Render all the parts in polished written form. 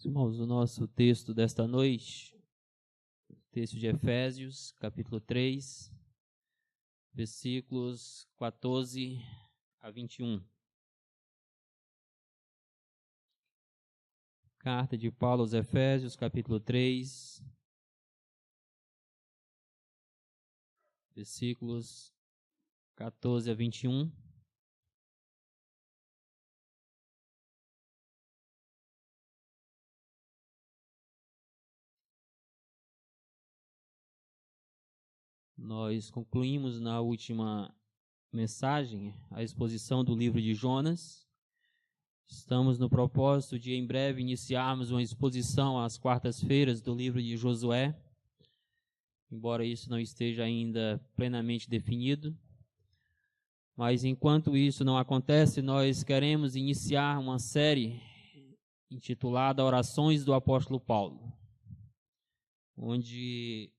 Irmãos, o nosso texto desta noite, texto de Efésios, capítulo 3, versículos 14 a 21. Carta de Paulo aos Efésios, capítulo 3, versículos 14 a 21. Nós concluímos na última mensagem a exposição do livro de Jonas. Estamos no propósito de, em breve, iniciarmos uma exposição às quartas-feiras do livro de Josué, embora isso não esteja ainda plenamente definido. Mas, enquanto isso não acontece, nós queremos iniciar uma série intitulada Orações do Apóstolo Paulo, onde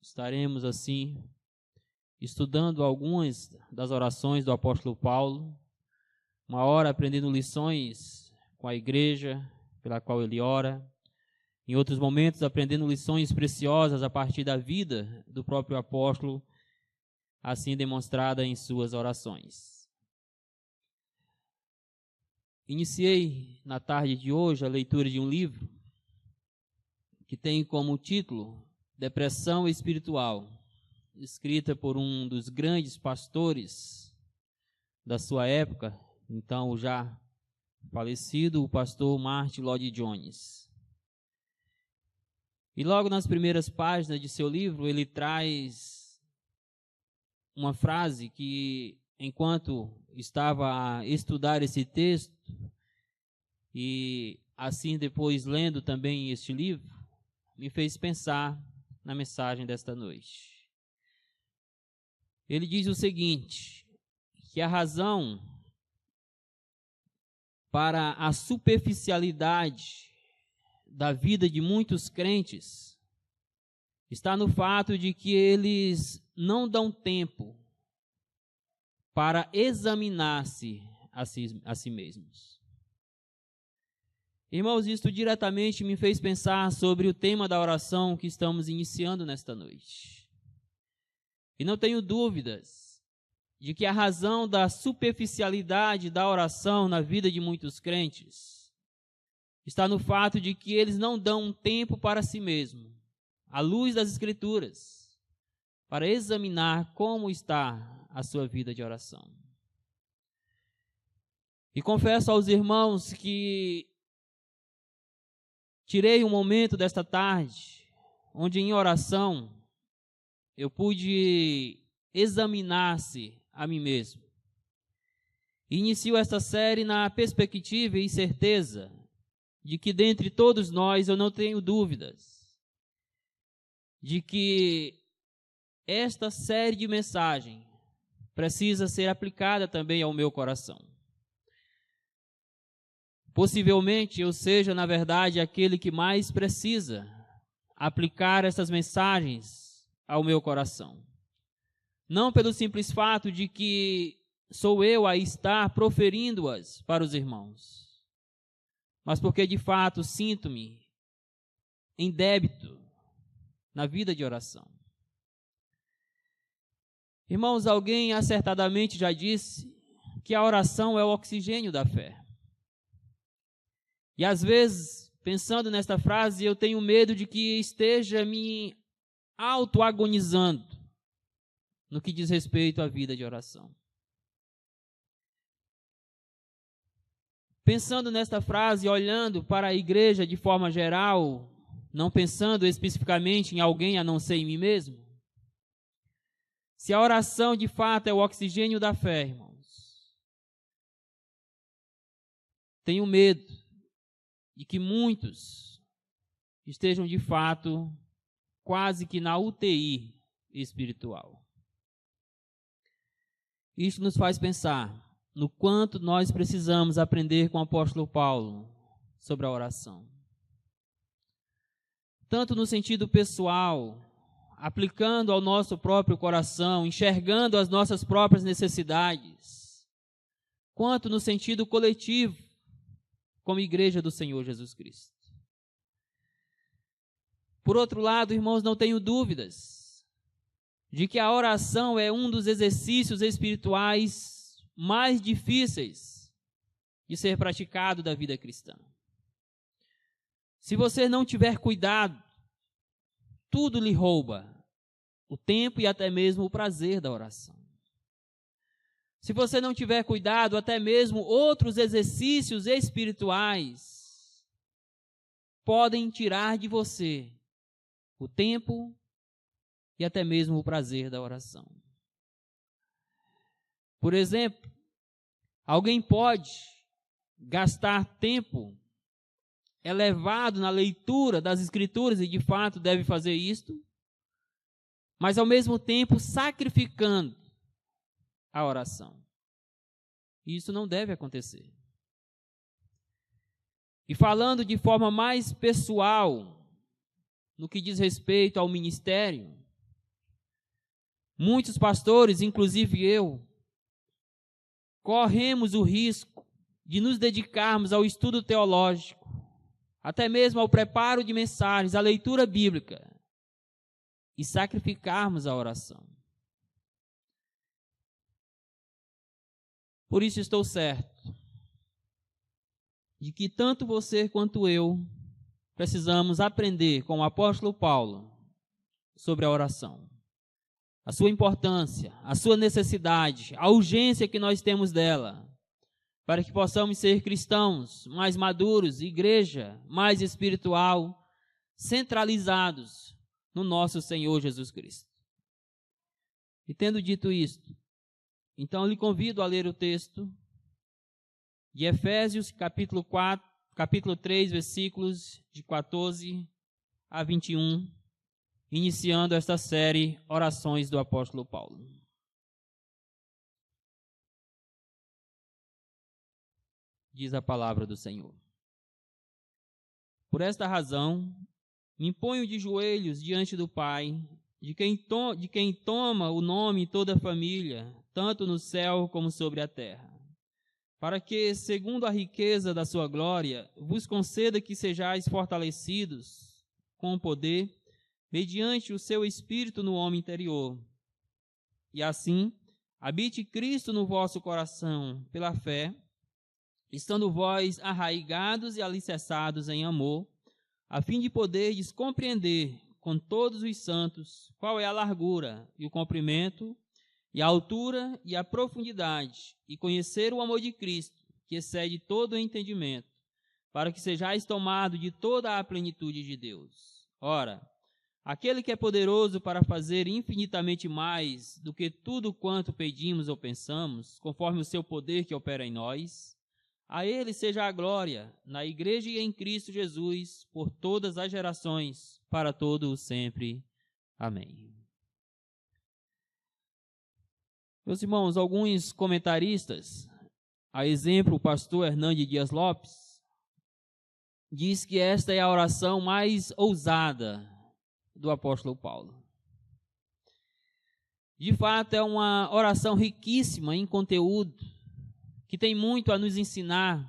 estaremos, assim, estudando algumas das orações do apóstolo Paulo, uma hora aprendendo lições com a igreja pela qual ele ora, em outros momentos aprendendo lições preciosas a partir da vida do próprio apóstolo, assim demonstrada em suas orações. Iniciei na tarde de hoje a leitura de um livro que tem como título Depressão Espiritual, escrita por um dos grandes pastores da sua época, então já falecido, o pastor Martin Lloyd-Jones. E logo nas primeiras páginas de seu livro, ele traz uma frase que, enquanto estava a estudar esse texto, e assim depois lendo também este livro, me fez pensar na mensagem desta noite. Ele diz o seguinte, que a razão para a superficialidade da vida de muitos crentes está no fato de que eles não dão tempo para examinar-se a si mesmos. Irmãos, isto diretamente me fez pensar sobre o tema da oração que estamos iniciando nesta noite. E não tenho dúvidas de que a razão da superficialidade da oração na vida de muitos crentes está no fato de que eles não dão um tempo para si mesmo, à luz das Escrituras, para examinar como está a sua vida de oração. E confesso aos irmãos que tirei um momento desta tarde, onde em oração eu pude examinar-se a mim mesmo. Inicio esta série na perspectiva e certeza de que dentre todos nós eu não tenho dúvidas de que esta série de mensagens precisa ser aplicada também ao meu coração. Possivelmente eu seja, na verdade, aquele que mais precisa aplicar essas mensagens ao meu coração. Não pelo simples fato de que sou eu a estar proferindo-as para os irmãos, mas porque de fato sinto-me em débito na vida de oração. Irmãos, alguém acertadamente já disse que a oração é o oxigênio da fé. E às vezes, pensando nesta frase, eu tenho medo de que esteja me autoagonizando no que diz respeito à vida de oração. Pensando nesta frase, olhando para a igreja de forma geral, não pensando especificamente em alguém a não ser em mim mesmo, se a oração de fato é o oxigênio da fé, irmãos, tenho medo de que muitos estejam de fato quase que na UTI espiritual. Isso nos faz pensar no quanto nós precisamos aprender com o apóstolo Paulo sobre a oração. Tanto no sentido pessoal, aplicando ao nosso próprio coração, enxergando as nossas próprias necessidades, quanto no sentido coletivo, como igreja do Senhor Jesus Cristo. Por outro lado, irmãos, não tenho dúvidas de que a oração é um dos exercícios espirituais mais difíceis de ser praticado da vida cristã. Se você não tiver cuidado, tudo lhe rouba o tempo e até mesmo o prazer da oração. Se você não tiver cuidado, até mesmo outros exercícios espirituais podem tirar de você o tempo e até mesmo o prazer da oração. Por exemplo, alguém pode gastar tempo elevado na leitura das Escrituras, e de fato deve fazer isto, mas ao mesmo tempo sacrificando a oração. Isso não deve acontecer. E falando de forma mais pessoal, no que diz respeito ao ministério, muitos pastores, inclusive eu, corremos o risco de nos dedicarmos ao estudo teológico, até mesmo ao preparo de mensagens, à leitura bíblica, e sacrificarmos a oração. Por isso estou certo de que tanto você quanto eu precisamos aprender com o apóstolo Paulo sobre a oração. A sua importância, a sua necessidade, a urgência que nós temos dela, para que possamos ser cristãos mais maduros, igreja mais espiritual, centralizados no nosso Senhor Jesus Cristo. E tendo dito isto, então eu lhe convido a ler o texto de Efésios, capítulo 3, versículos de 14 a 21, iniciando esta série Orações do Apóstolo Paulo. Diz a palavra do Senhor. Por esta razão, me ponho de joelhos diante do Pai, de quem toma o nome toda a família, tanto no céu como sobre a terra, para que, segundo a riqueza da sua glória, vos conceda que sejais fortalecidos com o poder, mediante o seu Espírito no homem interior. E assim, habite Cristo no vosso coração, pela fé, estando vós arraigados e alicerçados em amor, a fim de poderdes compreender com todos os santos qual é a largura e o comprimento, e a altura e a profundidade, e conhecer o amor de Cristo, que excede todo o entendimento, para que sejais tomados de toda a plenitude de Deus. Ora, aquele que é poderoso para fazer infinitamente mais do que tudo quanto pedimos ou pensamos, conforme o seu poder que opera em nós, a ele seja a glória, na igreja e em Cristo Jesus, por todas as gerações, para todo o sempre. Amém. Meus irmãos, alguns comentaristas, a exemplo o pastor Hernandes Dias Lopes, diz que esta é a oração mais ousada do apóstolo Paulo. De fato, é uma oração riquíssima em conteúdo, que tem muito a nos ensinar,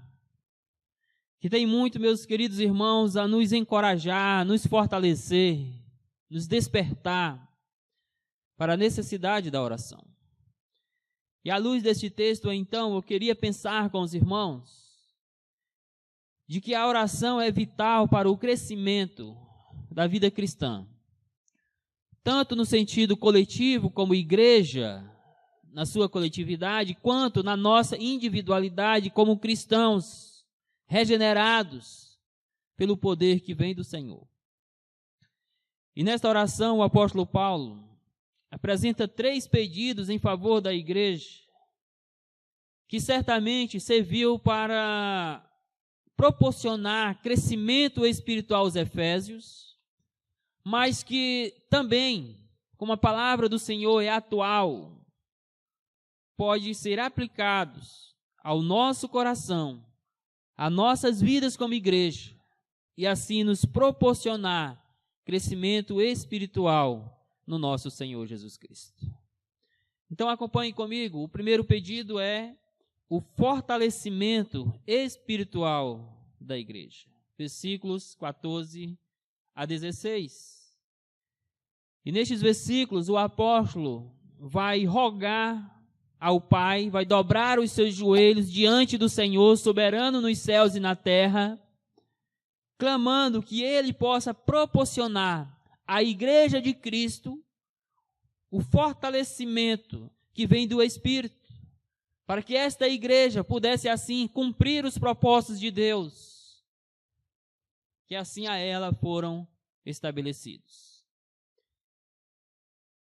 que tem muito, meus queridos irmãos, a nos encorajar, nos fortalecer, nos despertar para a necessidade da oração. E à luz deste texto, então, eu queria pensar com os irmãos de que a oração é vital para o crescimento da vida cristã, tanto no sentido coletivo, como igreja, na sua coletividade, quanto na nossa individualidade como cristãos regenerados pelo poder que vem do Senhor. E nesta oração o apóstolo Paulo apresenta 3 pedidos em favor da igreja, que certamente serviu para proporcionar crescimento espiritual aos efésios, mas que também, como a palavra do Senhor é atual, pode ser aplicados ao nosso coração, a nossas vidas como igreja, e assim nos proporcionar crescimento espiritual no nosso Senhor Jesus Cristo. Então acompanhe comigo, o primeiro pedido é o fortalecimento espiritual da igreja. Versículos 14 a 16. E nestes versículos o apóstolo vai rogar ao Pai, vai dobrar os seus joelhos diante do Senhor, soberano nos céus e na terra, clamando que Ele possa proporcionar à Igreja de Cristo o fortalecimento que vem do Espírito, para que esta Igreja pudesse assim cumprir os propósitos de Deus, que assim a ela foram estabelecidos.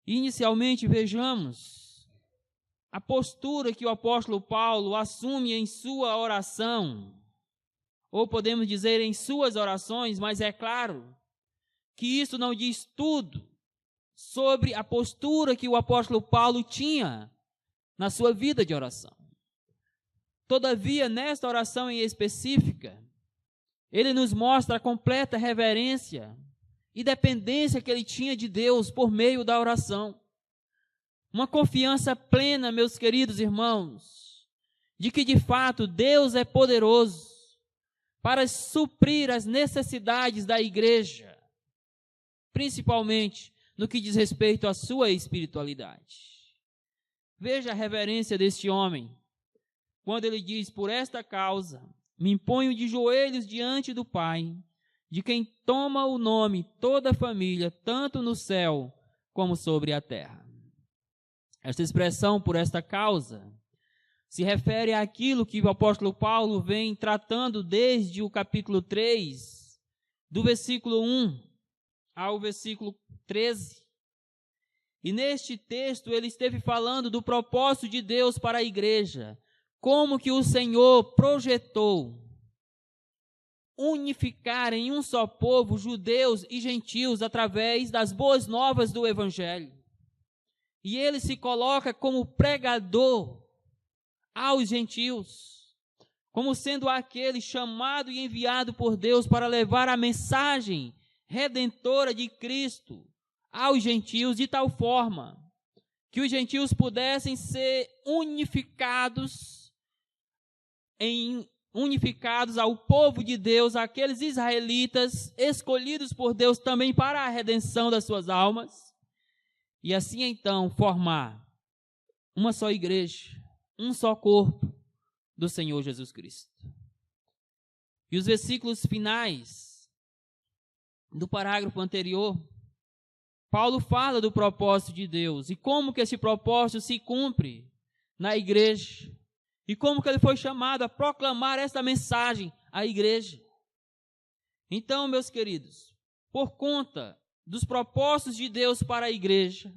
Inicialmente, vejamos a postura que o apóstolo Paulo assume em sua oração, ou podemos dizer em suas orações, mas é claro que isso não diz tudo sobre a postura que o apóstolo Paulo tinha na sua vida de oração. Todavia, nesta oração em específica, ele nos mostra a completa reverência e dependência que ele tinha de Deus por meio da oração. Uma confiança plena, meus queridos irmãos, de que de fato Deus é poderoso para suprir as necessidades da igreja, principalmente no que diz respeito à sua espiritualidade. Veja a reverência deste homem, quando ele diz: por esta causa me imponho de joelhos diante do Pai, de quem toma o nome toda a família, tanto no céu como sobre a terra. Esta expressão, por esta causa, se refere àquilo que o apóstolo Paulo vem tratando desde o capítulo 3, do versículo 1 ao versículo 13. E neste texto ele esteve falando do propósito de Deus para a igreja, como que o Senhor projetou unificar em um só povo judeus e gentios através das boas novas do Evangelho. E ele se coloca como pregador aos gentios, como sendo aquele chamado e enviado por Deus para levar a mensagem redentora de Cristo aos gentios, de tal forma que os gentios pudessem ser unificados ao povo de Deus, aqueles israelitas escolhidos por Deus também para a redenção das suas almas. E assim então formar uma só igreja, um só corpo do Senhor Jesus Cristo. E os versículos finais do parágrafo anterior, Paulo fala do propósito de Deus e como que esse propósito se cumpre na igreja e como que ele foi chamado a proclamar esta mensagem à igreja. Então, meus queridos, por conta dos propósitos de Deus para a igreja,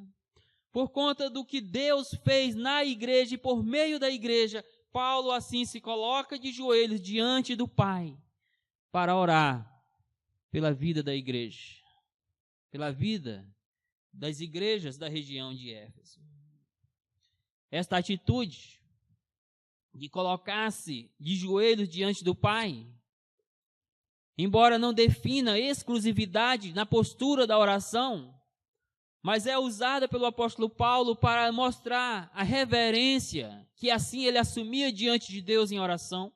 por conta do que Deus fez na igreja e por meio da igreja, Paulo assim se coloca de joelhos diante do Pai para orar pela vida da igreja, pela vida das igrejas da região de Éfeso. Esta atitude de colocar-se de joelhos diante do Pai, embora não defina exclusividade na postura da oração, mas é usada pelo apóstolo Paulo para mostrar a reverência que assim ele assumia diante de Deus em oração,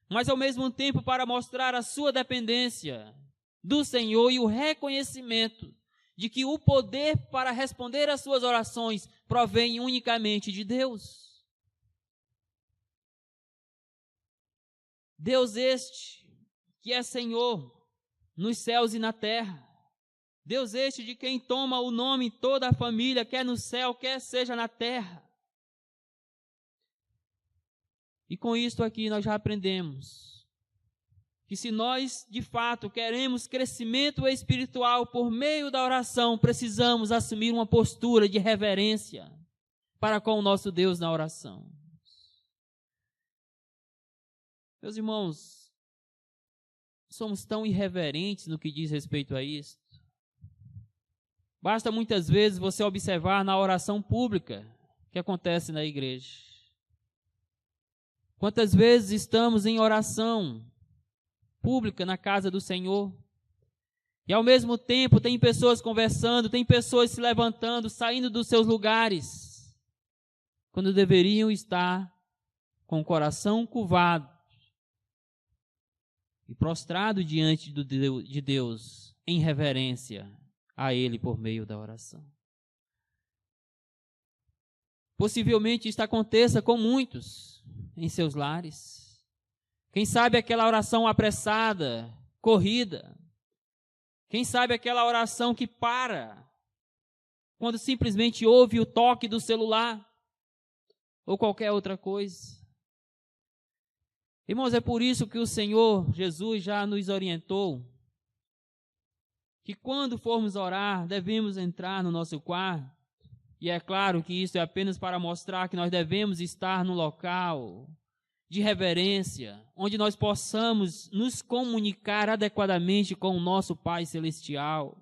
mas ao mesmo tempo para mostrar a sua dependência do Senhor e o reconhecimento de que o poder para responder às suas orações provém unicamente de Deus. Deus este que é Senhor nos céus e na terra. Deus este de quem toma o nome toda a família, quer no céu, quer seja na terra. E com isto aqui nós já aprendemos que se nós de fato queremos crescimento espiritual por meio da oração, precisamos assumir uma postura de reverência para com o nosso Deus na oração. Meus irmãos, somos tão irreverentes no que diz respeito a isso. Basta muitas vezes você observar na oração pública que acontece na igreja. Quantas vezes estamos em oração pública na casa do Senhor e ao mesmo tempo tem pessoas conversando, tem pessoas se levantando, saindo dos seus lugares, quando deveriam estar com o coração curvado e prostrado diante de Deus, em reverência a Ele por meio da oração. Possivelmente isto aconteça com muitos em seus lares. Quem sabe aquela oração apressada, corrida. Quem sabe aquela oração que para quando simplesmente ouve o toque do celular ou qualquer outra coisa. Irmãos, é por isso que o Senhor Jesus já nos orientou que quando formos orar, devemos entrar no nosso quarto. E é claro que isso é apenas para mostrar que nós devemos estar no local de reverência, onde nós possamos nos comunicar adequadamente com o nosso Pai Celestial.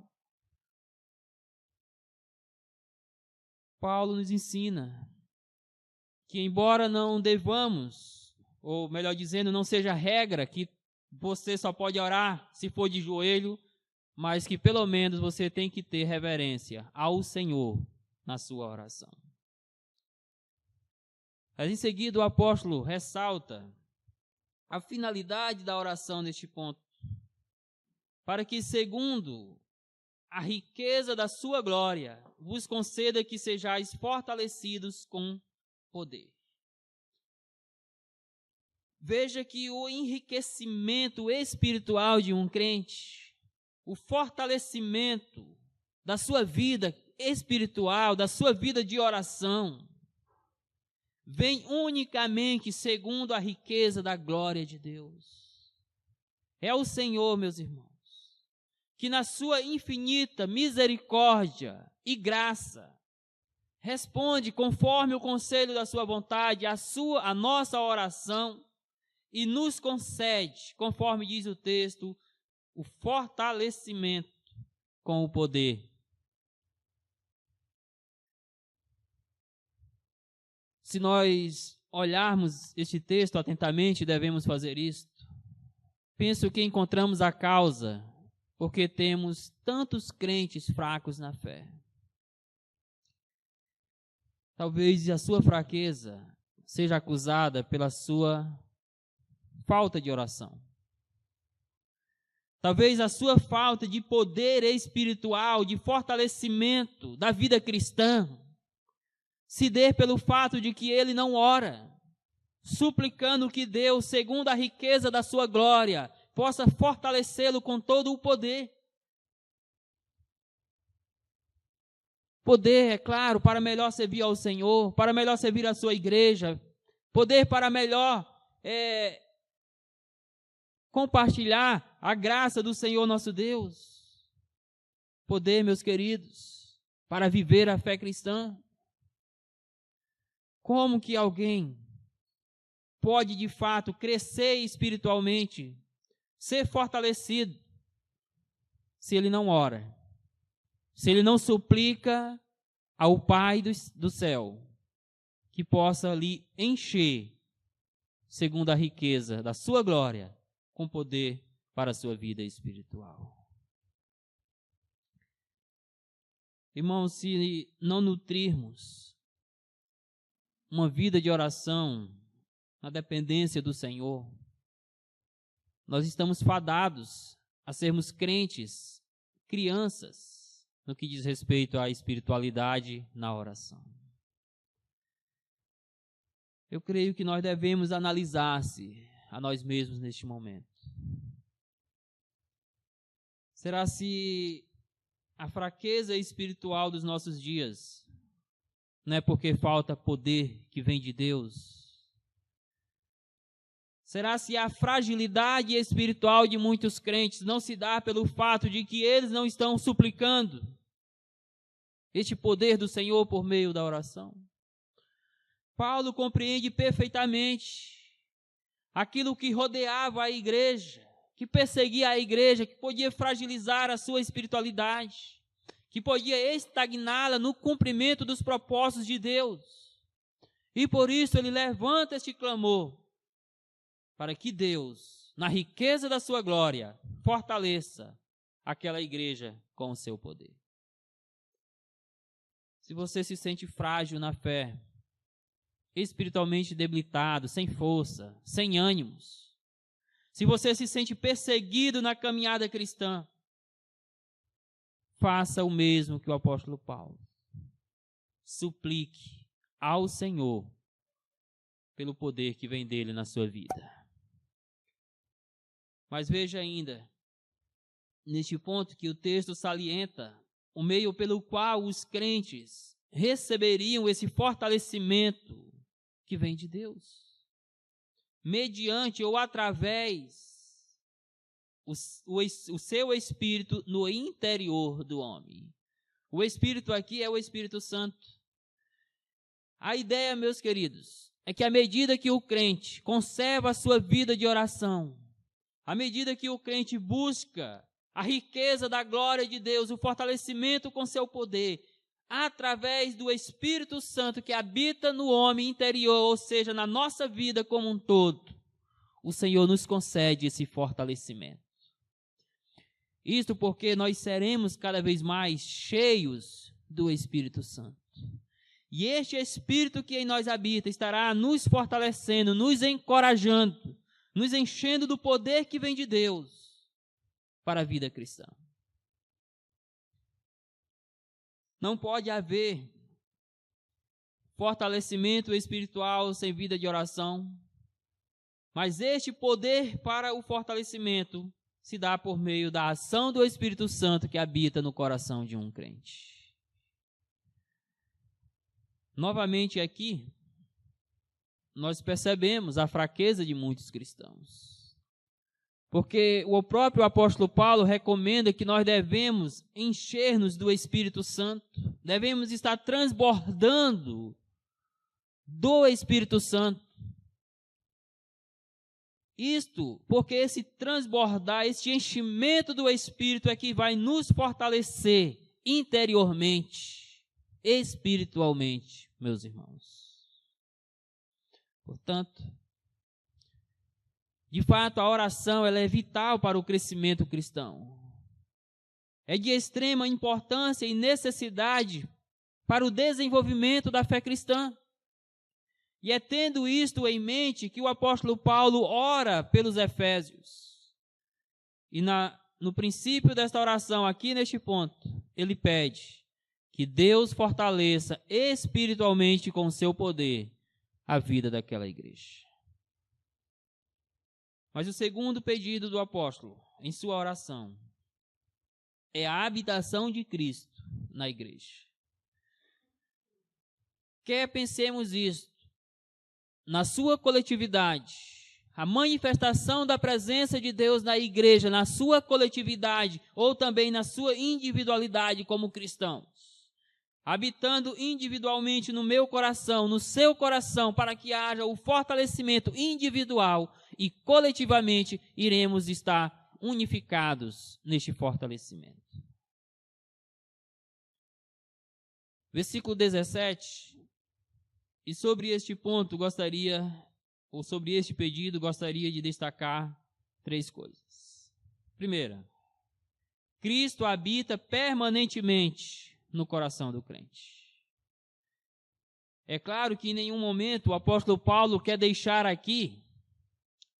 Paulo nos ensina que, embora não devamos, ou melhor dizendo, não seja regra que você só pode orar se for de joelho, mas que pelo menos você tem que ter reverência ao Senhor na sua oração. Mas em seguida o apóstolo ressalta a finalidade da oração neste ponto, para que, segundo a riqueza da sua glória, vos conceda que sejais fortalecidos com poder. Veja que o enriquecimento espiritual de um crente, o fortalecimento da sua vida espiritual, da sua vida de oração, vem unicamente segundo a riqueza da glória de Deus. É o Senhor, meus irmãos, que na sua infinita misericórdia e graça, responde conforme o conselho da sua vontade a nossa oração e nos concede, conforme diz o texto, o fortalecimento com o poder. Se nós olharmos este texto atentamente, devemos fazer isto. Penso que encontramos a causa porque temos tantos crentes fracos na fé. Talvez a sua fraqueza seja acusada pela sua falta de oração. Talvez a sua falta de poder espiritual, de fortalecimento da vida cristã, se dê pelo fato de que ele não ora, suplicando que Deus, segundo a riqueza da sua glória, possa fortalecê-lo com todo o poder. Poder, é claro, para melhor servir ao Senhor, para melhor servir a sua igreja, poder para melhor compartilhar a graça do Senhor nosso Deus. Poder, meus queridos, para viver a fé cristã. Como que alguém pode, de fato, crescer espiritualmente, ser fortalecido, se ele não ora, se ele não suplica ao Pai do céu, que possa lhe encher, segundo a riqueza da sua glória, com poder para a sua vida espiritual. Irmãos, se não nutrirmos uma vida de oração na dependência do Senhor, nós estamos fadados a sermos crentes, crianças, no que diz respeito à espiritualidade na oração. Eu creio que nós devemos analisar-se a nós mesmos neste momento. Será se a fraqueza espiritual dos nossos dias não é porque falta poder que vem de Deus? Será se a fragilidade espiritual de muitos crentes não se dá pelo fato de que eles não estão suplicando este poder do Senhor por meio da oração? Paulo compreende perfeitamente aquilo que rodeava a igreja, que perseguia a igreja, que podia fragilizar a sua espiritualidade, que podia estagná-la no cumprimento dos propósitos de Deus. E por isso ele levanta este clamor, para que Deus, na riqueza da sua glória, fortaleça aquela igreja com o seu poder. Se você se sente frágil na fé, espiritualmente debilitado, sem força, sem ânimos, se você se sente perseguido na caminhada cristã, faça o mesmo que o apóstolo Paulo. Suplique ao Senhor pelo poder que vem dele na sua vida. Mas veja ainda, neste ponto que o texto salienta, o meio pelo qual os crentes receberiam esse fortalecimento que vem de Deus. Mediante ou através o seu Espírito no interior do homem. O Espírito aqui é o Espírito Santo. A ideia, meus queridos, é que à medida que o crente conserva a sua vida de oração, à medida que o crente busca a riqueza da glória de Deus, o fortalecimento com seu poder, através do Espírito Santo que habita no homem interior, ou seja, na nossa vida como um todo, o Senhor nos concede esse fortalecimento. Isto porque nós seremos cada vez mais cheios do Espírito Santo. E este Espírito que em nós habita estará nos fortalecendo, nos encorajando, nos enchendo do poder que vem de Deus para a vida cristã. Não pode haver fortalecimento espiritual sem vida de oração, mas este poder para o fortalecimento se dá por meio da ação do Espírito Santo que habita no coração de um crente. Novamente aqui, nós percebemos a fraqueza de muitos cristãos. Porque o próprio apóstolo Paulo recomenda que nós devemos encher-nos do Espírito Santo, devemos estar transbordando do Espírito Santo. Isto porque esse transbordar, esse enchimento do Espírito é que vai nos fortalecer interiormente, espiritualmente, meus irmãos. Portanto, de fato, a oração ela é vital para o crescimento cristão. É de extrema importância e necessidade para o desenvolvimento da fé cristã. E é tendo isto em mente que o apóstolo Paulo ora pelos Efésios. E no princípio desta oração, aqui neste ponto, ele pede que Deus fortaleça espiritualmente com o seu poder a vida daquela igreja. Mas o segundo pedido do apóstolo, em sua oração, é a habitação de Cristo na igreja. Quer pensemos isto, na sua coletividade, a manifestação da presença de Deus na igreja, na sua coletividade, ou também na sua individualidade como cristãos, habitando individualmente no meu coração, no seu coração, para que haja o fortalecimento individual e coletivamente iremos estar unificados neste fortalecimento. Versículo 17. E sobre este ponto sobre este pedido, gostaria de destacar 3 coisas. Primeira, Cristo habita permanentemente no coração do crente. É claro que em nenhum momento o apóstolo Paulo quer deixar aqui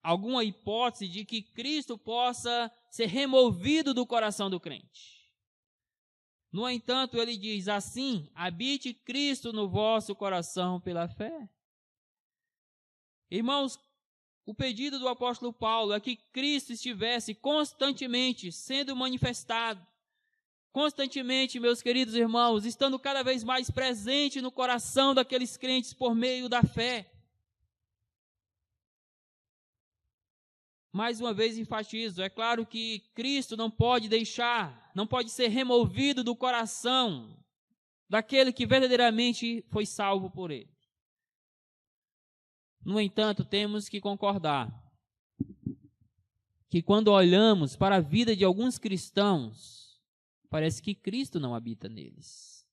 alguma hipótese de que Cristo possa ser removido do coração do crente. No entanto, ele diz assim: habite Cristo no vosso coração pela fé. Irmãos, o pedido do apóstolo Paulo é que Cristo estivesse constantemente sendo manifestado, constantemente, meus queridos irmãos, estando cada vez mais presente no coração daqueles crentes por meio da fé. Mais uma vez enfatizo, é claro que Cristo não pode ser removido do coração daquele que verdadeiramente foi salvo por ele. No entanto, temos que concordar que quando olhamos para a vida de alguns cristãos, parece que Cristo não habita neles.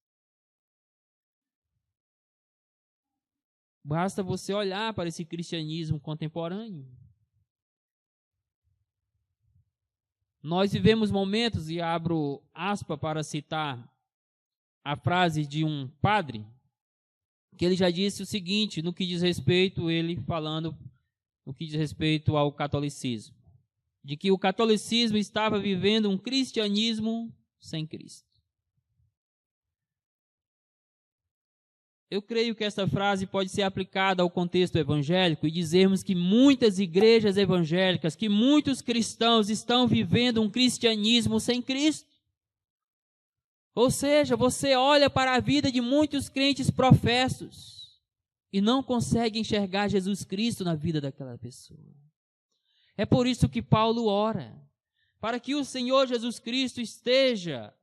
Basta você olhar para esse cristianismo contemporâneo. Nós vivemos momentos, e abro aspas para citar a frase de um padre, que ele já disse o seguinte, no que diz respeito ao catolicismo, de que o catolicismo estava vivendo um cristianismo sem Cristo. eu creio que essa frase pode ser aplicada ao contexto evangélico e dizermos que muitas igrejas evangélicas, que muitos cristãos estão vivendo um cristianismo sem Cristo. Ou seja, você olha para a vida de muitos crentes professos e não consegue enxergar Jesus Cristo na vida daquela pessoa. É por isso que Paulo ora, para que o Senhor Jesus Cristo esteja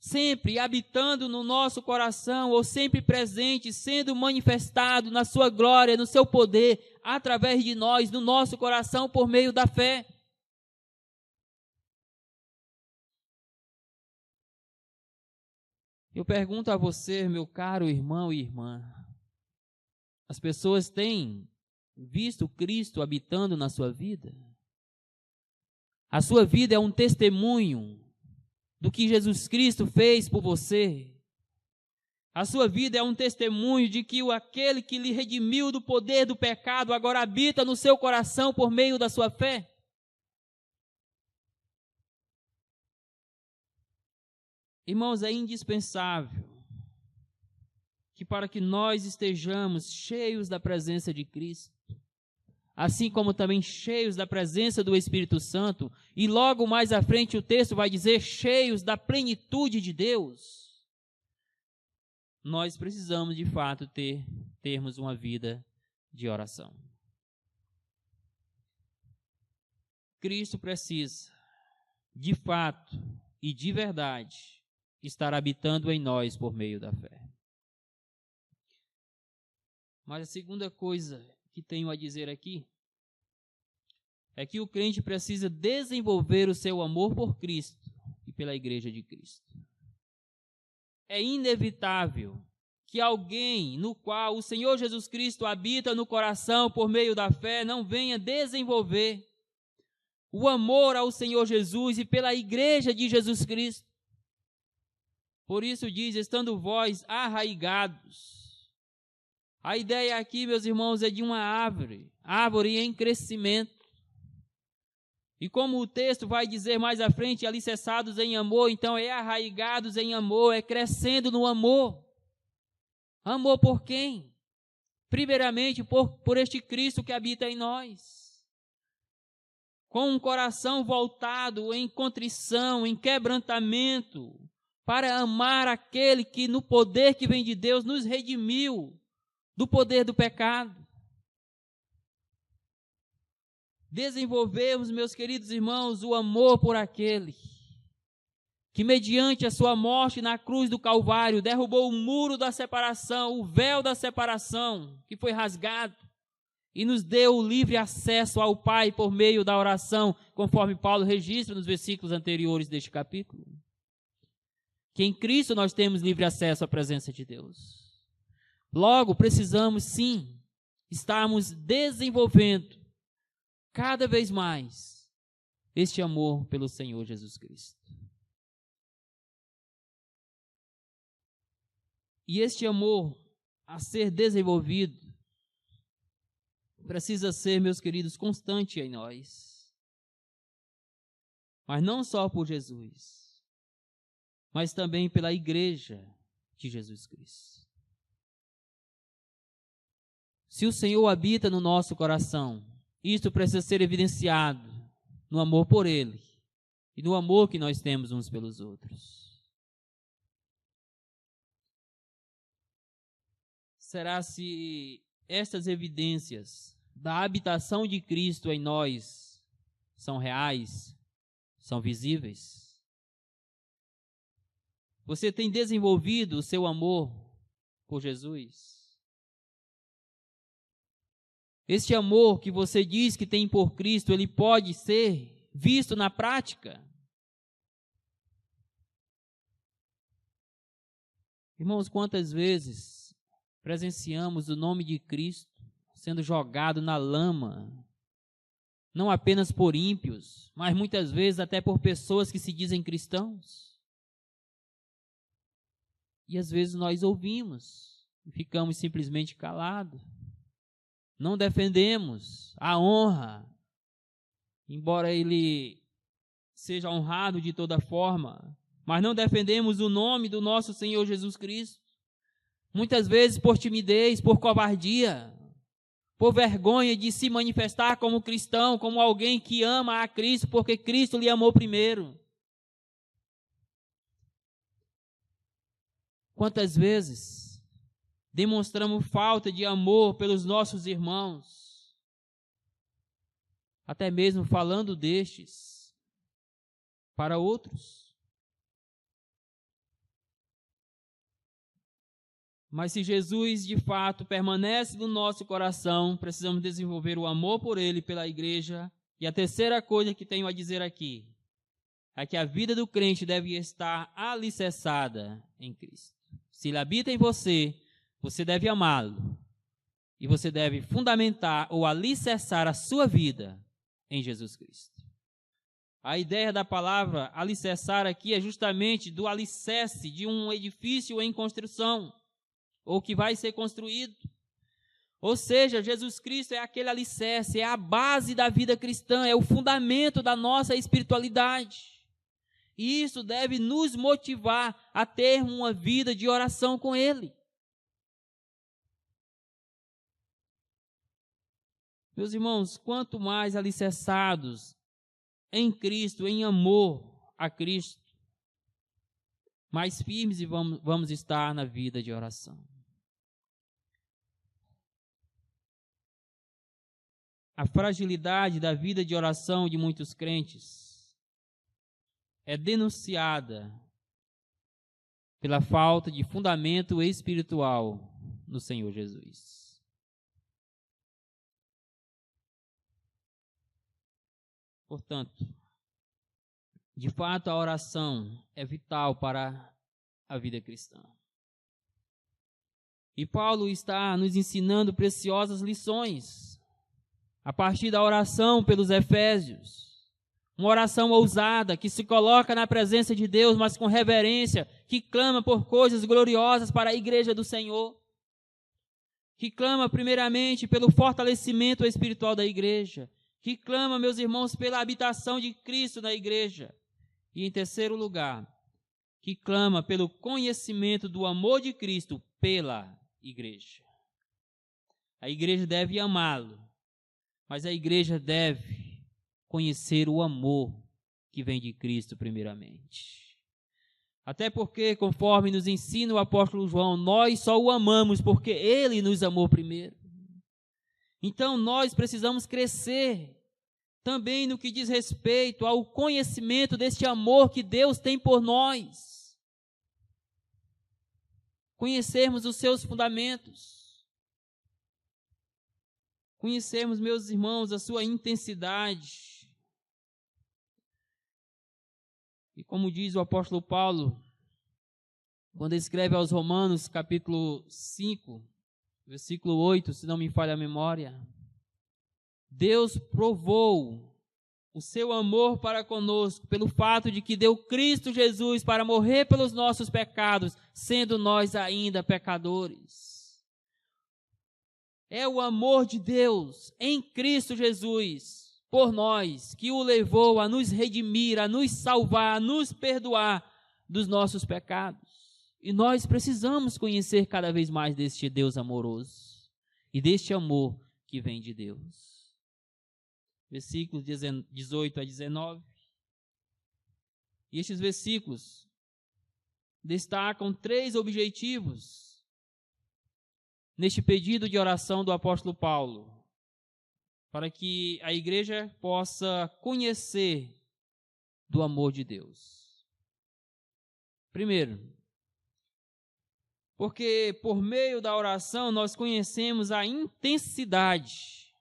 sempre habitando no nosso coração, ou sempre presente, sendo manifestado na sua glória, no seu poder, através de nós, no nosso coração, por meio da fé. Eu pergunto a você, meu caro irmão e irmã, as pessoas têm visto Cristo habitando na sua vida? A sua vida é um testemunho do que Jesus Cristo fez por você. A sua vida é um testemunho de que aquele que lhe redimiu do poder do pecado agora habita no seu coração por meio da sua fé. Irmãos, é indispensável que para que nós estejamos cheios da presença de Cristo, assim como também cheios da presença do Espírito Santo, e logo mais à frente o texto vai dizer cheios da plenitude de Deus, nós precisamos de fato termos uma vida de oração. Cristo precisa, de fato e de verdade, estar habitando em nós por meio da fé. Mas a segunda coisa que tenho a dizer aqui é que o crente precisa desenvolver o seu amor por Cristo e pela igreja de Cristo. É inevitável que alguém no qual o Senhor Jesus Cristo habita no coração por meio da fé não venha desenvolver o amor ao Senhor Jesus e pela igreja de Jesus Cristo. Por isso diz, estando vós arraigados. A ideia aqui, meus irmãos, é de uma árvore em crescimento. E como o texto vai dizer mais à frente, alicerçados em amor, então é arraigados em amor, é crescendo no amor. Amor por quem? Primeiramente por este Cristo que habita em nós. Com um coração voltado em contrição, em quebrantamento, para amar aquele que no poder que vem de Deus nos redimiu do poder do pecado. Desenvolvemos, meus queridos irmãos, o amor por aquele que mediante a sua morte na cruz do Calvário derrubou o muro da separação, o véu da separação que foi rasgado e nos deu o livre acesso ao Pai por meio da oração, conforme Paulo registra nos versículos anteriores deste capítulo. Que em Cristo nós temos livre acesso à presença de Deus. Logo, precisamos sim estarmos desenvolvendo cada vez mais este amor pelo Senhor Jesus Cristo. E este amor a ser desenvolvido precisa ser, meus queridos, constante em nós. Mas não só por Jesus, mas também pela igreja de Jesus Cristo. Se o Senhor habita no nosso coração, isto precisa ser evidenciado no amor por Ele e no amor que nós temos uns pelos outros. Será se estas evidências da habitação de Cristo em nós são reais, são visíveis? Você tem desenvolvido o seu amor por Jesus? Este amor que você diz que tem por Cristo, ele pode ser visto na prática? Irmãos, quantas vezes presenciamos o nome de Cristo sendo jogado na lama, não apenas por ímpios, mas muitas vezes até por pessoas que se dizem cristãos? E às vezes nós ouvimos e ficamos simplesmente calados. Não defendemos a honra, embora ele seja honrado de toda forma, mas não defendemos o nome do nosso Senhor Jesus Cristo. Muitas vezes por timidez, por covardia, por vergonha de se manifestar como cristão, como alguém que ama a Cristo, porque Cristo lhe amou primeiro. Quantas vezes demonstramos falta de amor pelos nossos irmãos, até mesmo falando destes para outros. Mas se Jesus de fato permanece no nosso coração, precisamos desenvolver o amor por Ele, pela igreja. E a terceira coisa que tenho a dizer aqui é que a vida do crente deve estar alicerçada em Cristo. Se Ele habita em você, você deve amá-lo. E você deve fundamentar ou alicerçar a sua vida em Jesus Cristo. A ideia da palavra alicerçar aqui é justamente do alicerce de um edifício em construção, ou que vai ser construído. Ou seja, Jesus Cristo é aquele alicerce, é a base da vida cristã, é o fundamento da nossa espiritualidade. E isso deve nos motivar a ter uma vida de oração com Ele. Meus irmãos, quanto mais alicerçados em Cristo, em amor a Cristo, mais firmes vamos estar na vida de oração. A fragilidade da vida de oração de muitos crentes é denunciada pela falta de fundamento espiritual no Senhor Jesus. Portanto, de fato, a oração é vital para a vida cristã. E Paulo está nos ensinando preciosas lições a partir da oração pelos Efésios. Uma oração ousada, que se coloca na presença de Deus, mas com reverência, que clama por coisas gloriosas para a igreja do Senhor, que clama primeiramente pelo fortalecimento espiritual da igreja, que clama, meus irmãos, pela habitação de Cristo na igreja, e em terceiro lugar, que clama pelo conhecimento do amor de Cristo pela igreja. A igreja deve amá-lo, mas a igreja deve conhecer o amor que vem de Cristo primeiramente. Até porque, conforme nos ensina o apóstolo João, nós só o amamos porque Ele nos amou primeiro. Então nós precisamos crescer também no que diz respeito ao conhecimento deste amor que Deus tem por nós. Conhecermos os seus fundamentos. Conhecermos, meus irmãos, a sua intensidade. E como diz o apóstolo Paulo, quando escreve aos Romanos, capítulo 5, versículo 8, se não me falha a memória, Deus provou o seu amor para conosco pelo fato de que deu Cristo Jesus para morrer pelos nossos pecados, sendo nós ainda pecadores. É o amor de Deus em Cristo Jesus por nós que o levou a nos redimir, a nos salvar, a nos perdoar dos nossos pecados. E nós precisamos conhecer cada vez mais deste Deus amoroso e deste amor que vem de Deus. Versículos 18 a 19. E estes versículos destacam 3 objetivos neste pedido de oração do apóstolo Paulo, para que a igreja possa conhecer do amor de Deus. Primeiro, porque por meio da oração nós conhecemos a intensidade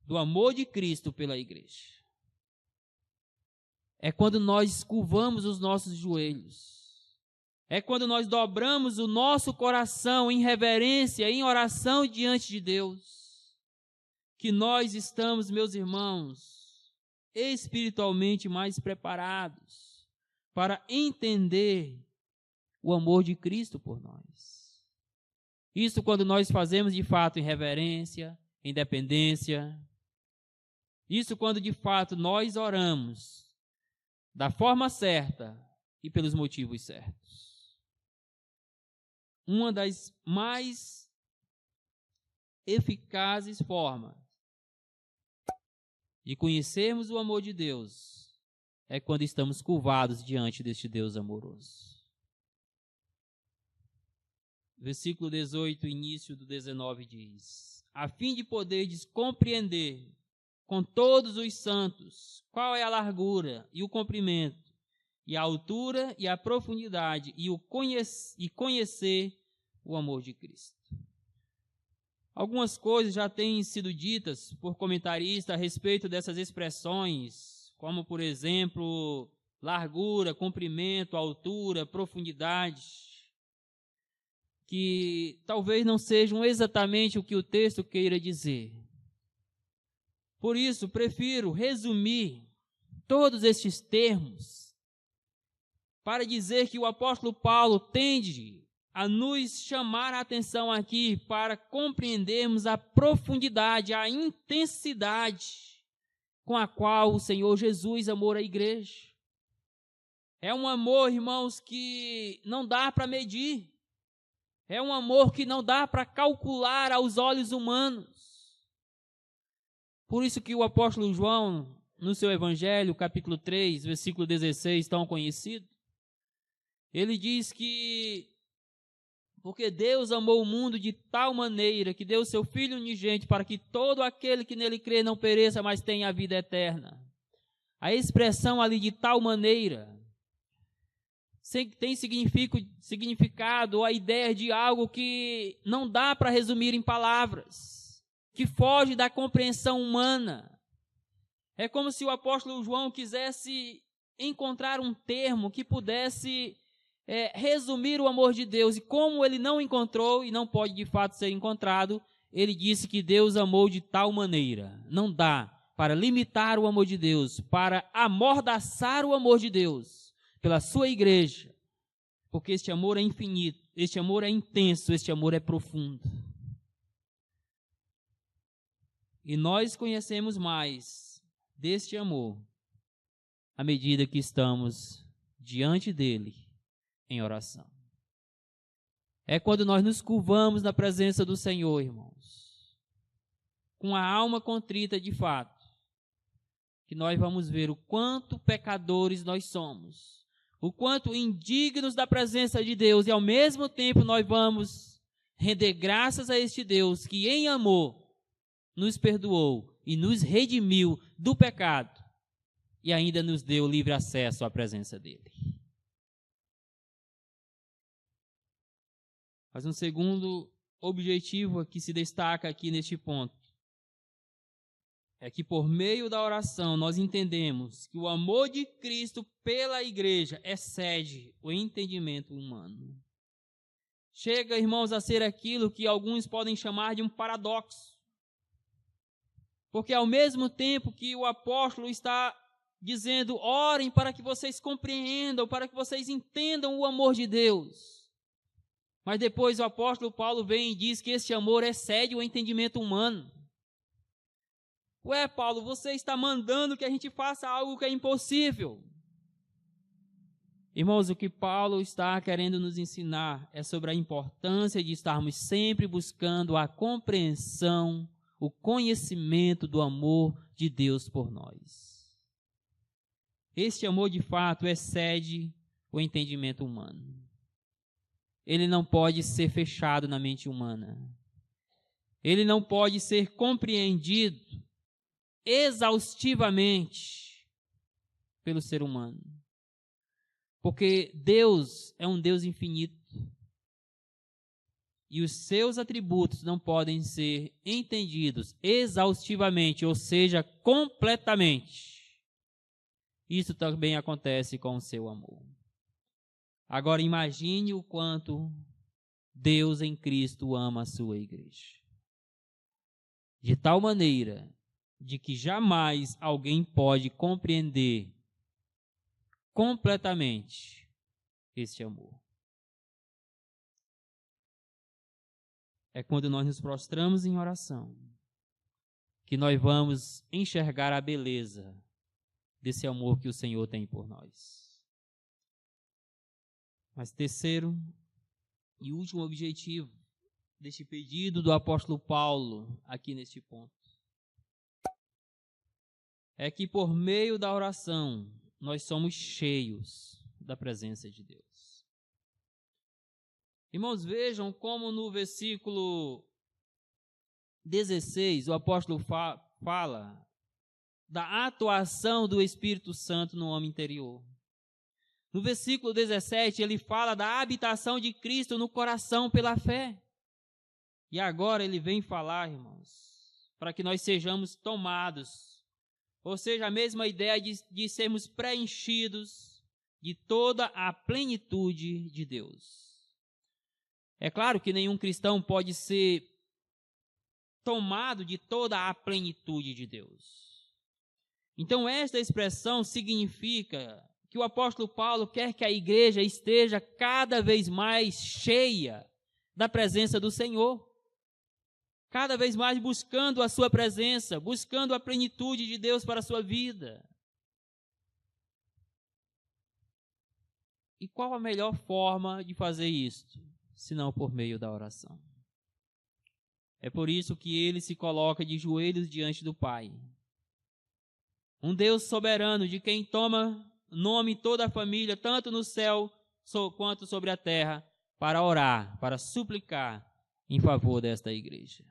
do amor de Cristo pela igreja. É quando nós curvamos os nossos joelhos. É quando nós dobramos o nosso coração em reverência, em oração diante de Deus, que nós estamos, meus irmãos, espiritualmente mais preparados para entender o amor de Cristo por nós. Isso quando nós fazemos de fato em reverência, em dependência. Isso quando de fato nós oramos da forma certa e pelos motivos certos. uma das mais eficazes formas de conhecermos o amor de Deus é quando estamos curvados diante deste Deus amoroso. Versículo 18, início do 19 diz: a fim de poderdes compreender com todos os santos qual é a largura e o comprimento, e a altura e a profundidade, e conhecer o amor de Cristo. Algumas coisas já têm sido ditas por comentaristas a respeito dessas expressões, como, por exemplo, largura, comprimento, altura, profundidade, que talvez não sejam exatamente o que o texto queira dizer. Por isso, prefiro resumir todos estes termos para dizer que o apóstolo Paulo tende a nos chamar a atenção aqui para compreendermos a profundidade, a intensidade com a qual o Senhor Jesus amou a igreja. É um amor, irmãos, que não dá para medir. É um amor que não dá para calcular aos olhos humanos. Por isso que o apóstolo João, no seu evangelho, capítulo 3, versículo 16, tão conhecido, ele diz que porque Deus amou o mundo de tal maneira que deu o seu Filho unigênito para que todo aquele que nele crê não pereça, mas tenha a vida eterna. A expressão ali de tal maneira tem significado, a ideia de algo que não dá para resumir em palavras, que foge da compreensão humana. É como se o apóstolo João quisesse encontrar um termo que pudesse resumir o amor de Deus, e como ele não encontrou e não pode de fato ser encontrado, ele disse que Deus amou de tal maneira. Não dá para limitar o amor de Deus, para amordaçar o amor de Deus pela sua igreja, porque este amor é infinito, este amor é intenso, este amor é profundo. E nós conhecemos mais deste amor à medida que estamos diante dele em oração. É quando nós nos curvamos na presença do Senhor, irmãos, com a alma contrita de fato, que nós vamos ver o quanto pecadores nós somos, o quanto indignos da presença de Deus, e ao mesmo tempo nós vamos render graças a este Deus que em amor nos perdoou e nos redimiu do pecado e ainda nos deu livre acesso à presença dele. Mas um segundo objetivo que se destaca aqui neste ponto é que por meio da oração nós entendemos que o amor de Cristo pela igreja excede o entendimento humano. Chega, irmãos, a ser aquilo que alguns podem chamar de um paradoxo. Porque ao mesmo tempo que o apóstolo está dizendo, orem para que vocês compreendam, para que vocês entendam o amor de Deus. Mas depois o apóstolo Paulo vem e diz que esse amor excede o entendimento humano. Ué, Paulo, você está mandando que a gente faça algo que é impossível. Irmãos, o que Paulo está querendo nos ensinar é sobre a importância de estarmos sempre buscando a compreensão, o conhecimento do amor de Deus por nós. Este amor, de fato, excede o entendimento humano. Ele não pode ser fechado na mente humana. Ele não pode ser compreendido exaustivamente pelo ser humano. Porque Deus é um Deus infinito. E os seus atributos não podem ser entendidos exaustivamente, ou seja, completamente. Isso também acontece com o seu amor. Agora imagine o quanto Deus em Cristo ama a sua igreja. De tal maneira de que jamais alguém pode compreender completamente este amor. É quando nós nos prostramos em oração que nós vamos enxergar a beleza desse amor que o Senhor tem por nós. Mas terceiro, e último objetivo deste pedido do apóstolo Paulo, aqui neste ponto, é que por meio da oração nós somos cheios da presença de Deus. Irmãos, vejam como no versículo 16 o apóstolo fala da atuação do Espírito Santo no homem interior. No versículo 17 ele fala da habitação de Cristo no coração pela fé. E agora ele vem falar, irmãos, para que nós sejamos tomados, ou seja, a mesma ideia de sermos preenchidos de toda a plenitude de Deus. É claro que nenhum cristão pode ser tomado de toda a plenitude de Deus. Então, esta expressão significa que o apóstolo Paulo quer que a igreja esteja cada vez mais cheia da presença do Senhor. Cada vez mais buscando a sua presença, buscando a plenitude de Deus para a sua vida. E qual a melhor forma de fazer isto, senão por meio da oração? É por isso que ele se coloca de joelhos diante do Pai. Um Deus soberano, de quem toma nome toda a família, tanto no céu quanto sobre a terra, para orar, para suplicar em favor desta igreja.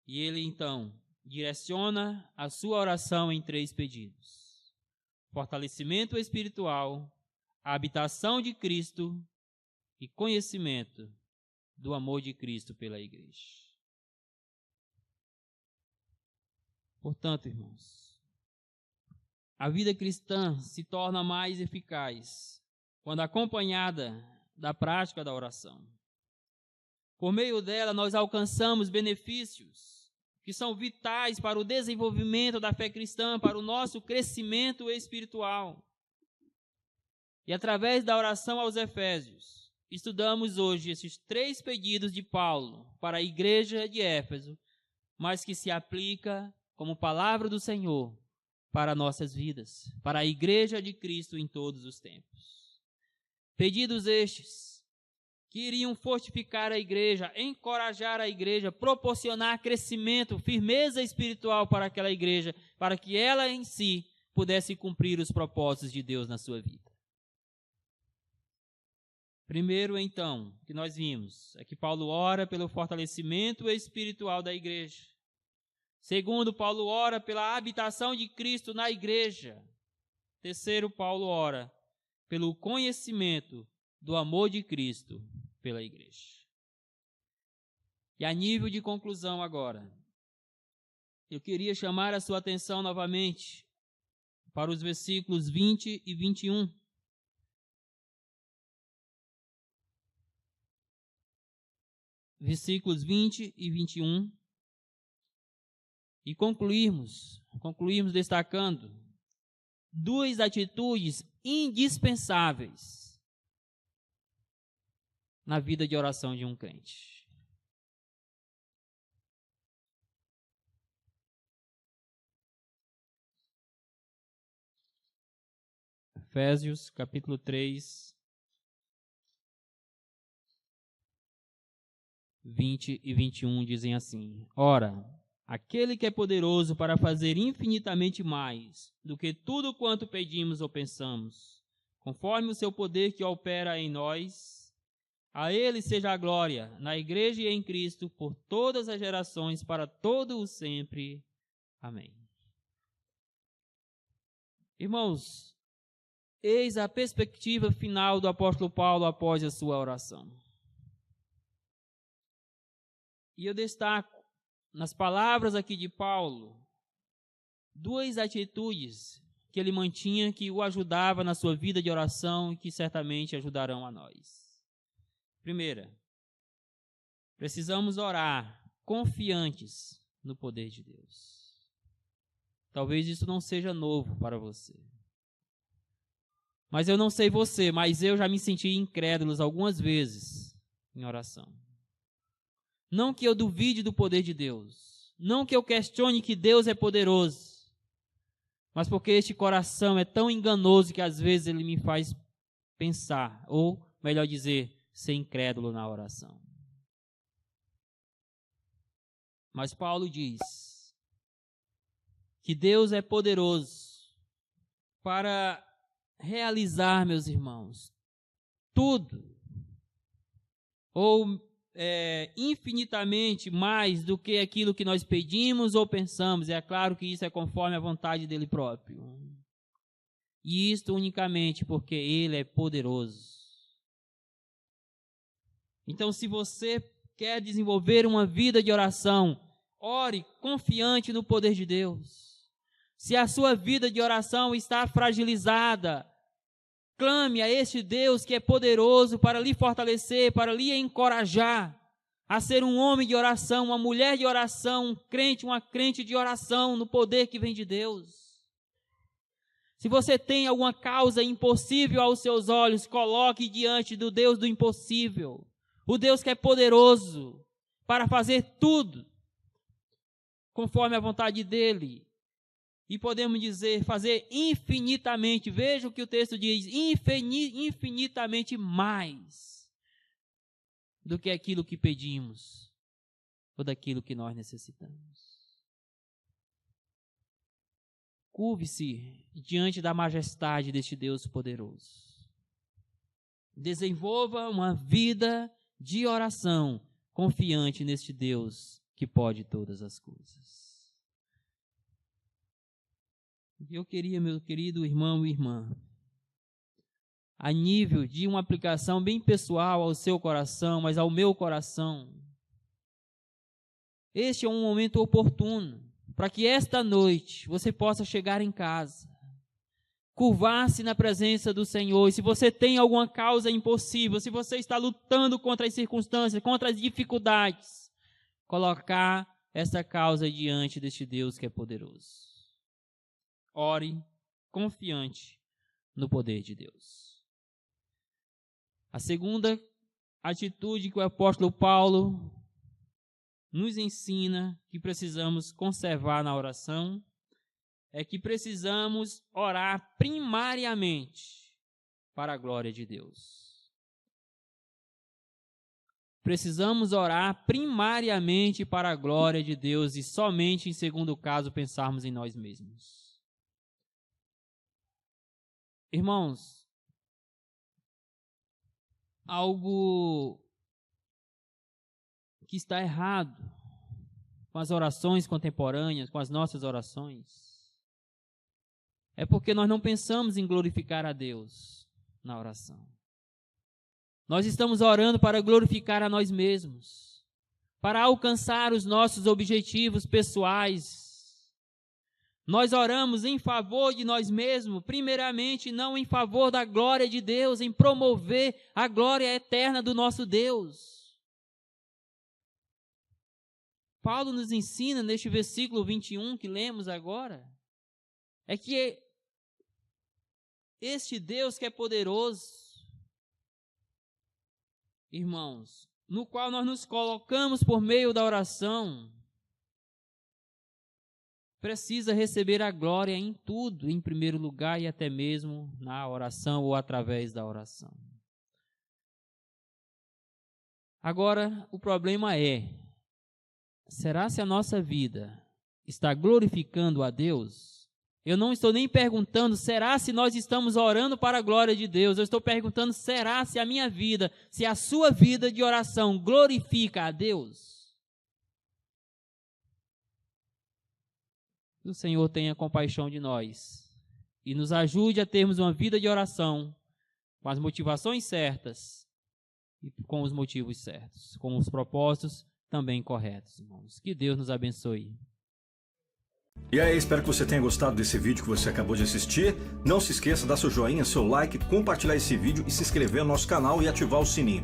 E ele, então, direciona a sua oração em 3 pedidos: fortalecimento espiritual, a habitação de Cristo e conhecimento do amor de Cristo pela igreja. Portanto, irmãos, a vida cristã se torna mais eficaz quando acompanhada da prática da oração. Por meio dela, nós alcançamos benefícios que são vitais para o desenvolvimento da fé cristã, para o nosso crescimento espiritual. E através da oração aos Efésios, estudamos hoje esses 3 pedidos de Paulo para a igreja de Éfeso, mas que se aplica como palavra do Senhor para nossas vidas, para a igreja de Cristo em todos os tempos. Pedidos estes que iriam fortificar a igreja, encorajar a igreja, proporcionar crescimento, firmeza espiritual para aquela igreja, para que ela em si pudesse cumprir os propósitos de Deus na sua vida. Primeiro, então, que nós vimos, é que Paulo ora pelo fortalecimento espiritual da igreja. Segundo, Paulo ora pela habitação de Cristo na igreja. Terceiro, Paulo ora pelo conhecimento do amor de Cristo pela igreja. E a nível de conclusão agora, eu queria chamar a sua atenção novamente para os versículos 20 e 21. Versículos 20 e 21. E concluirmos destacando 2 atitudes indispensáveis na vida de oração de um crente. Efésios, capítulo 3, 20 e 21 dizem assim: Ora, aquele que é poderoso para fazer infinitamente mais do que tudo quanto pedimos ou pensamos, conforme o seu poder que opera em nós, a ele seja a glória na igreja e em Cristo por todas as gerações, para todo o sempre. Amém. Irmãos, eis a perspectiva final do apóstolo Paulo após a sua oração. E eu destaco nas palavras aqui de Paulo 2 atitudes que ele mantinha, que o ajudava na sua vida de oração e que certamente ajudarão a nós. Primeira, precisamos orar confiantes no poder de Deus. Talvez isso não seja novo para você. Mas eu não sei você, mas eu já me senti incrédulo algumas vezes em oração. Não que eu duvide do poder de Deus, não que eu questione que Deus é poderoso, mas porque este coração é tão enganoso que às vezes ele me faz pensar, ou, melhor dizer, ser incrédulo na oração. Mas Paulo diz que Deus é poderoso para realizar, meus irmãos, tudo, ou infinitamente mais do que aquilo que nós pedimos ou pensamos. É claro que isso é conforme a vontade dele próprio. E isto unicamente porque ele é poderoso. Então, se você quer desenvolver uma vida de oração, ore confiante no poder de Deus. Se a sua vida de oração está fragilizada, clame a este Deus que é poderoso para lhe fortalecer, para lhe encorajar a ser um homem de oração, uma mulher de oração, um crente, uma crente de oração no poder que vem de Deus. Se você tem alguma causa impossível aos seus olhos, coloque diante do Deus do impossível. O Deus que é poderoso para fazer tudo conforme a vontade dele. E podemos dizer, fazer infinitamente, veja o que o texto diz, infinitamente mais do que aquilo que pedimos, ou daquilo que nós necessitamos. Curve-se diante da majestade deste Deus poderoso. Desenvolva uma vida de oração, confiante neste Deus que pode todas as coisas. Eu queria, meu querido irmão e irmã, a nível de uma aplicação bem pessoal ao seu coração, mas ao meu coração, este é um momento oportuno para que esta noite você possa chegar em casa, curvar-se na presença do Senhor. E se você tem alguma causa impossível, se você está lutando contra as circunstâncias, contra as dificuldades, colocar essa causa diante deste Deus que é poderoso. Ore confiante no poder de Deus. A segunda atitude que o apóstolo Paulo nos ensina que precisamos conservar na oração é que precisamos orar primariamente para a glória de Deus. Precisamos orar primariamente para a glória de Deus e somente em segundo caso pensarmos em nós mesmos. Irmãos, algo que está errado com as orações contemporâneas, com as nossas orações, é porque nós não pensamos em glorificar a Deus na oração. Nós estamos orando para glorificar a nós mesmos, para alcançar os nossos objetivos pessoais. Nós oramos em favor de nós mesmos, primeiramente não em favor da glória de Deus, em promover a glória eterna do nosso Deus. Paulo nos ensina neste versículo 21 que lemos agora, é que este Deus que é poderoso, irmãos, no qual nós nos colocamos por meio da oração, precisa receber a glória em tudo, em primeiro lugar e até mesmo na oração ou através da oração. Agora, o problema é, será se a nossa vida está glorificando a Deus? Eu não estou nem perguntando, será se nós estamos orando para a glória de Deus? Eu estou perguntando, será se a minha vida, se a sua vida de oração glorifica a Deus? Que o Senhor tenha compaixão de nós e nos ajude a termos uma vida de oração com as motivações certas e com os motivos certos, com os propósitos também corretos, irmãos. Que Deus nos abençoe. E aí, espero que você tenha gostado desse vídeo que você acabou de assistir. Não se esqueça de dar seu joinha, seu like, compartilhar esse vídeo e se inscrever no nosso canal e ativar o sininho.